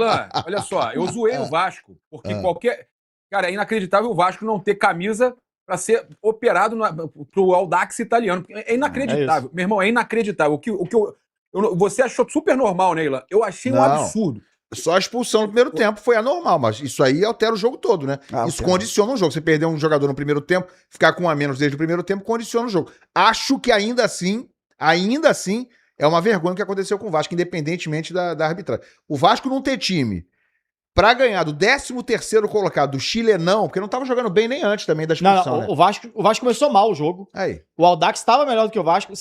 Olha só, eu zoei o Vasco, porque qualquer. Cara, é inacreditável o Vasco não ter camisa para ser operado pro Audax italiano. É inacreditável. Meu irmão, é inacreditável. Você achou super normal, Neila? Eu achei um Não. absurdo. Só a expulsão no primeiro tempo foi anormal, mas isso aí altera o jogo todo, né? Isso condiciona o jogo. Você perder um jogador no primeiro tempo, ficar com um a menos desde o primeiro tempo, condiciona o jogo. Acho que ainda assim, é uma vergonha o que aconteceu com o Vasco, independentemente da arbitragem. O Vasco não ter time pra ganhar do 13º colocado do Chilenão, porque não tava jogando bem nem antes também da expulsão, né? O Vasco começou mal o jogo. Aí. O Audax estava melhor do que o Vasco.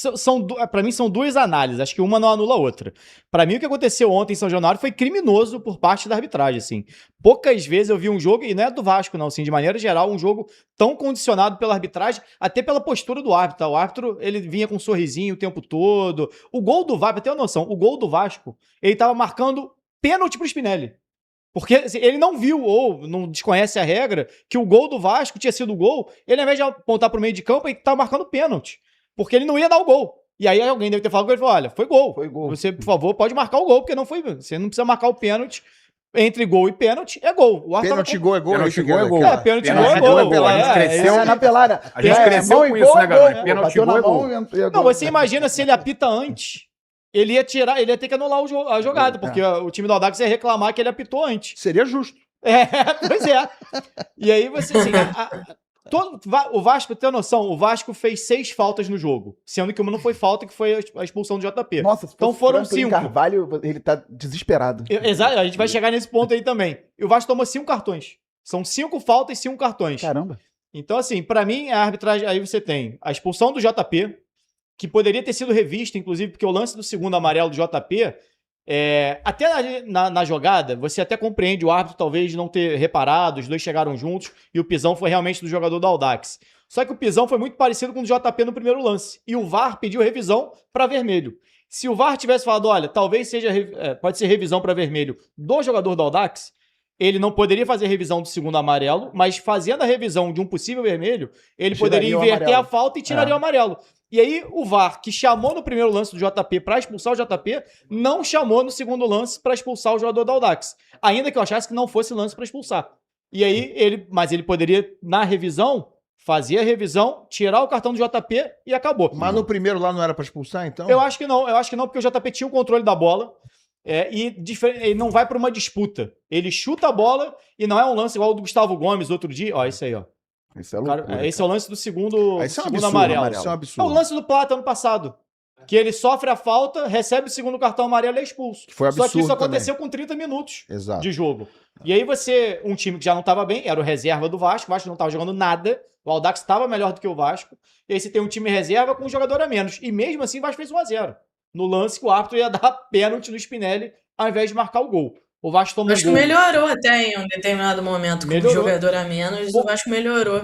Para mim são duas análises, acho que uma não anula a outra. Para mim o que aconteceu ontem em São Januário foi criminoso por parte da arbitragem, assim. Poucas vezes eu vi um jogo, e não é do Vasco não, assim, de maneira geral, um jogo tão condicionado pela arbitragem, até pela postura do árbitro, tá? O árbitro, ele vinha com um sorrisinho o tempo todo. O gol do Vasco, pra ter uma noção, o gol do Vasco, ele tava marcando pênalti pro Spinelli. Porque ele não viu ou não desconhece a regra que o gol do Vasco tinha sido o gol, ele ao invés de apontar pro meio de campo, ele tava marcando pênalti. Porque ele não ia dar o gol. E aí alguém deve ter falado com ele, olha, foi gol. Você, por favor, pode marcar o gol, porque não foi. Você não precisa marcar o pênalti. Entre gol e pênalti é gol. Pênalti gol é gol. Pênalti gol é gol. Pênalti gol é gol. A gente cresceu na pelada. A gente cresceu com isso, né, galera? Pênalti gol é gol. Não, você imagina se ele apita antes. Ele ia ter que anular a jogada, porque o time do Audax ia reclamar que ele apitou antes. Seria justo. Pois é. E aí você, assim, o Vasco, pra ter noção, o Vasco fez 6 faltas no jogo, sendo que uma não foi falta, que foi a expulsão do JP. Nossa, então foram 5. Carvalho, ele tá desesperado. Exato, a gente vai chegar nesse ponto aí também. E o Vasco tomou 5 cartões. São 5 faltas e 5 cartões. Caramba. Então, assim, pra mim, a arbitragem, aí você tem a expulsão do JP, que poderia ter sido revista, inclusive, porque o lance do segundo amarelo do JP, até na jogada, você até compreende o árbitro talvez não ter reparado, os dois chegaram juntos, e o pisão foi realmente do jogador do Audax. Só que o pisão foi muito parecido com o do JP no primeiro lance, e o VAR pediu revisão para vermelho. Se o VAR tivesse falado, olha, talvez pode ser revisão para vermelho do jogador do Audax, ele não poderia fazer revisão do segundo amarelo, mas fazendo a revisão de um possível vermelho, ele poderia inverter a falta e tiraria o amarelo. E aí o VAR, que chamou no primeiro lance do JP para expulsar o JP, não chamou no segundo lance para expulsar o jogador do Audax. Ainda que eu achasse que não fosse lance para expulsar. E aí mas ele poderia, na revisão, fazer a revisão, tirar o cartão do JP e acabou. Mas no primeiro lá não era para expulsar, então? Eu acho que não, porque o JP tinha o controle da bola. Ele não vai para uma disputa. Ele chuta a bola e não é um lance igual o do Gustavo Gomes outro dia. Ó, esse aí, ó. Esse é loucura, esse é o lance do segundo absurdo, amarelo. Isso é um absurdo. É o lance do Plata ano passado. Que ele sofre a falta, recebe o segundo cartão amarelo e é expulso. Que foi absurdo. Só que isso aconteceu com 30 minutos de jogo. Exato. E aí um time que já não estava bem, era o reserva do Vasco, o Vasco não estava jogando nada, o Audax estava melhor do que o Vasco, e aí você tem um time reserva com um jogador a menos. E mesmo assim o Vasco fez 1-0. No lance que o árbitro ia dar pênalti no Spinelli ao invés de marcar o gol. O Vasco tomou Acho que melhorou até em um determinado momento, com o jogador a menos, o Vasco melhorou.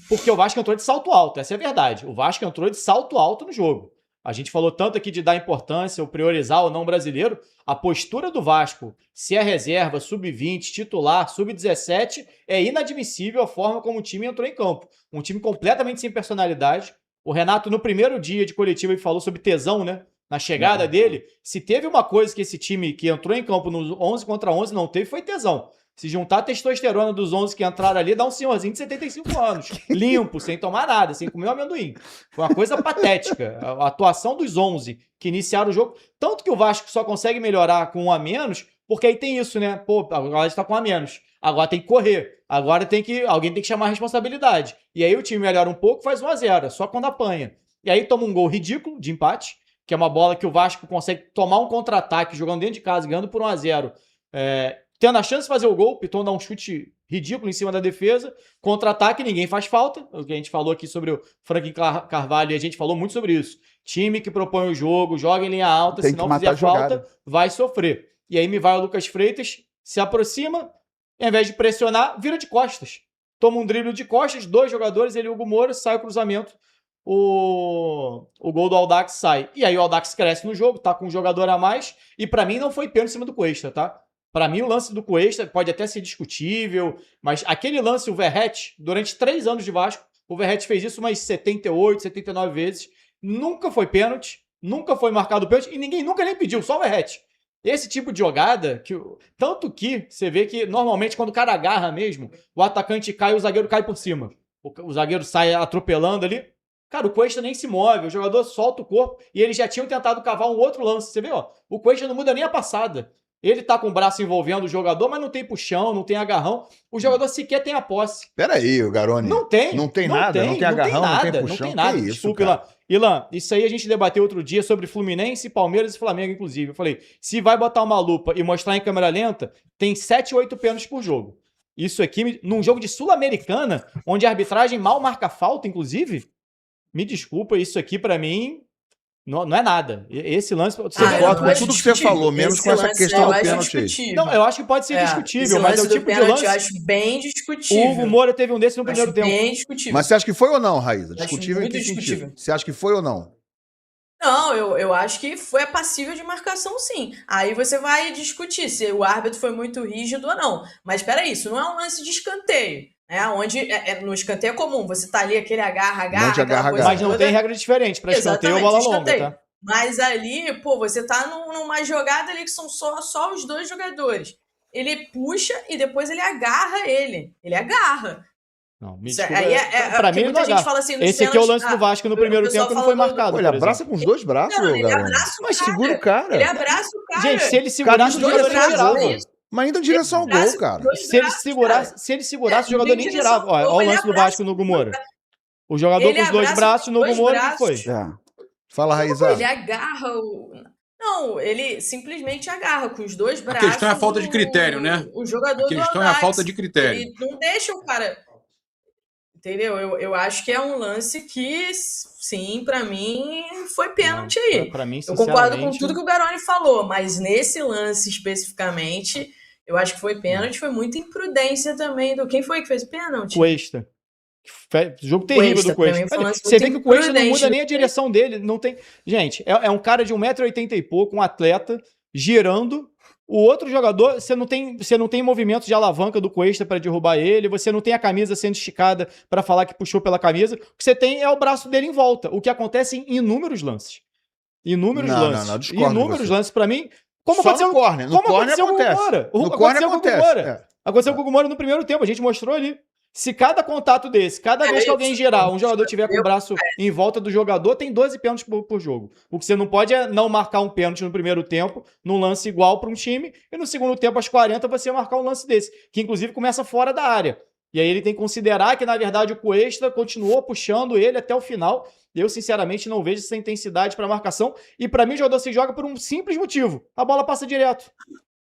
Porque o Vasco entrou de salto alto, essa é a verdade. O Vasco entrou de salto alto no jogo. A gente falou tanto aqui de dar importância, ou priorizar o não brasileiro. A postura do Vasco, se é reserva, sub-20, titular, sub-17, é inadmissível a forma como o time entrou em campo. Um time completamente sem personalidade. O Renato, no primeiro dia de coletiva, ele falou sobre tesão, né? Na chegada dele, se teve uma coisa que esse time que entrou em campo nos 11 contra 11 não teve, foi tesão. Se juntar a testosterona dos 11 que entraram ali, dá um senhorzinho de 75 anos, limpo, sem tomar nada, sem comer um amendoim. Foi uma coisa patética. A atuação dos 11 que iniciaram o jogo, tanto que o Vasco só consegue melhorar com um a menos, porque aí tem isso, né? Pô, agora está com um a menos. Agora tem que correr. Agora alguém tem que chamar a responsabilidade. E aí o time melhora um pouco, faz 1-0, só quando apanha. E aí toma um gol ridículo de empate, que é uma bola que o Vasco consegue tomar um contra-ataque jogando dentro de casa, ganhando por 1-0, tendo a chance de fazer o gol, o Piton dá um chute ridículo em cima da defesa, contra-ataque, ninguém faz falta, o que a gente falou aqui sobre o Franklin Carvalho, e a gente falou muito sobre isso. Time que propõe o jogo, joga em linha alta, se não fizer falta, vai sofrer. E aí me vai o Lucas Freitas, se aproxima, ao invés de pressionar, vira de costas. Toma um drible de costas, 2 jogadores, ele e o Hugo Moura, sai o cruzamento, o gol do Audax sai. E aí o Audax cresce no jogo, tá com um jogador a mais, e pra mim não foi pênalti em cima do Cuesta, tá? Pra mim o lance do Cuesta pode até ser discutível, mas aquele lance, o Verratti, durante 3 anos de Vasco, o Verratti fez isso umas 78, 79 vezes, nunca foi pênalti, nunca foi marcado pênalti, e ninguém nunca nem pediu, só o Verratti. Esse tipo de jogada, tanto que você vê que normalmente quando o cara agarra mesmo, o atacante cai e o zagueiro cai por cima. O zagueiro sai atropelando ali. Cara, o Cuesta nem se move, o jogador solta o corpo e eles já tinham tentado cavar um outro lance. Você vê, ó, o Cuesta não muda nem a passada. Ele tá com o braço envolvendo o jogador, mas não tem puxão, não tem agarrão. O jogador sequer tem a posse. Peraí, o Garoni. Não tem. Não tem nada, não tem agarrão, não tem puxão. Não tem nada. Que Desculpa, isso, Ilan, isso aí a gente debateu outro dia sobre Fluminense, Palmeiras e Flamengo, inclusive. Eu falei, se vai botar uma lupa e mostrar em câmera lenta, tem 7, 8 pênaltis por jogo. Isso aqui, num jogo de Sul-Americana, onde a arbitragem mal marca falta, inclusive, me desculpa, isso aqui pra mim não é nada. Esse lance... Você concorda com tudo que você falou, menos com essa questão do pênalti aí. Não, eu acho que pode ser discutível, mas é o tipo de lance... Eu acho bem discutível. O Hugo Moura teve um desse no primeiro tempo. Bem discutível. Mas você acha que foi ou não, Raíza? Discutível em que sentido? Você acha que foi ou não? Não, eu acho que foi passível de marcação, sim. Aí você vai discutir se o árbitro foi muito rígido ou não. Mas peraí, isso não é um lance de escanteio. Onde no escanteio é comum, você tá ali, aquele agarra, mas não tem regra diferente para escanteio ou bola longa, tá? Mas ali, pô, você tá numa jogada ali que são só os dois jogadores. Ele puxa e depois ele agarra ele. Ele agarra. Não, me desculpa. Pra mim, muita gente fala assim, esse aqui é o lance do Vasco no primeiro tempo, não foi marcado. Ele abraça com os dois braços, ele abraça o mas segura o cara. Ele abraça o cara. Gente, se ele segurasse, o jogador nem girava. Mas ainda em direção ao gol, cara. Se ele segurasse, o jogador nem girava. Olha o lance do Vasco no Hugo Moura. O jogador com os dois braços no Hugo Moura, que foi? Fala, Raíza. Ele agarra o... Não, ele simplesmente agarra com os dois braços. A questão é a falta de critério, né? O jogador a questão é a falta de critério. Ele não deixa o cara... Entendeu? Eu acho que é um lance que, sim, pra mim, foi pênalti aí. Pra mim, eu concordo com tudo que o Garoni falou, mas nesse lance especificamente, eu acho que foi pênalti, foi muita imprudência também do... Quem foi que fez o pênalti? Cuesta. Jogo terrível do Cuesta. Você vê que o Cuesta não muda nem a direção dele. Não tem... Gente, é um cara de 1,80 m e pouco, um atleta, girando. O outro jogador, você não tem movimento de alavanca do Cuesta para derrubar ele, você não tem a camisa sendo esticada para falar que puxou pela camisa. O que você tem é o braço dele em volta, o que acontece em inúmeros lances. Inúmeros lances, para mim. Como só aconteceu no corner. No corner acontece. No corner acontece. Aconteceu com o Hugo Moura no primeiro tempo, a gente mostrou ali. Se cada contato desse, cada vez que alguém girar, um jogador tiver com o braço em volta do jogador, tem 12 pênaltis por jogo. O que você não pode é não marcar um pênalti no primeiro tempo, num lance igual para um time, e no segundo tempo, aos 40, você marcar um lance desse, que inclusive começa fora da área. E aí ele tem que considerar que, na verdade, o Cuesta continuou puxando ele até o final. Eu, sinceramente, não vejo essa intensidade para marcação. E para mim, o jogador se joga por um simples motivo. A bola passa direto.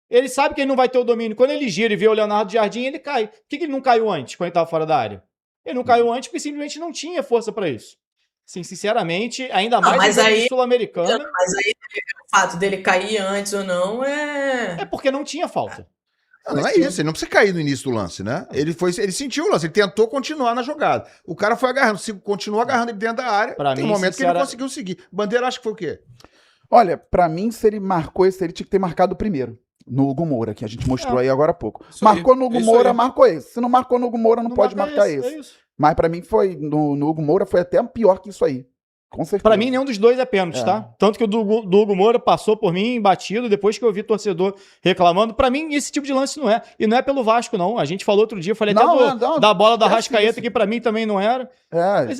Ele sabe que ele não vai ter o domínio. Quando ele gira e vê o Leonardo Jardim, ele cai. Por que ele não caiu antes, quando ele estava fora da área? Ele não caiu antes porque simplesmente não tinha força para isso. Sim, sinceramente, ainda mais no Sul-Americana. Mas aí o fato dele cair antes ou não é... É porque não tinha falta. Não é isso, ele não precisa cair no início do lance, né? Ele sentiu o lance, ele tentou continuar na jogada. O cara foi agarrando, continuou agarrando ele dentro da área. Tem um momento que ele não conseguiu seguir. Bandeira, acho que foi o quê? Olha, pra mim, se ele marcou esse, ele tinha que ter marcado primeiro. No Hugo Moura, que a gente mostrou aí agora há pouco. Marcou no Hugo Moura, marcou esse. Se não marcou no Hugo Moura, não pode marcar esse. Mas pra mim foi, no Hugo Moura, foi até pior que isso aí. Com certeza. Pra mim, nenhum dos dois é pênalti, tá? Tanto que o do Hugo Moura passou por mim batido, depois que eu vi torcedor reclamando. Pra mim, esse tipo de lance não é. E não é pelo Vasco, não. A gente falou outro dia, eu falei da bola da Arrascaeta, que pra mim também não era.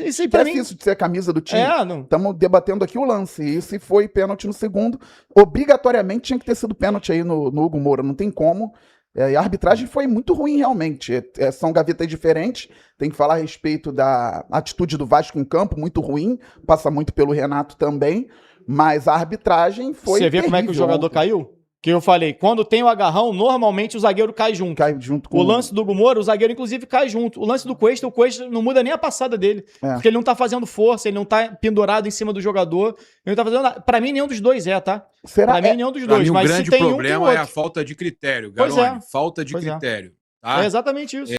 Isso aí pra mim... isso de ser a camisa do time. Estamos debatendo aqui o lance. E se foi pênalti no segundo, obrigatoriamente tinha que ter sido pênalti aí no Hugo Moura. Não tem como. E a arbitragem foi muito ruim, realmente. São gavetas diferentes. Tem que falar a respeito da atitude do Vasco em campo, muito ruim. Passa muito pelo Renato também. Mas a arbitragem foi Você vê como é que o jogador caiu? Que eu falei, quando tem o agarrão, normalmente o zagueiro cai junto. Cai junto com o lance do Hugo Moura, o zagueiro inclusive cai junto. O lance do Cuesta, o Cuesta não muda nem a passada dele. Porque ele não tá fazendo força, ele não tá pendurado em cima do jogador. Ele não tá fazendo nada. Pra mim, nenhum dos dois tá? Pra mim, nenhum dos dois. Mas o grande problema é a falta de critério, Garoni. Falta de critério. Tá? É exatamente isso.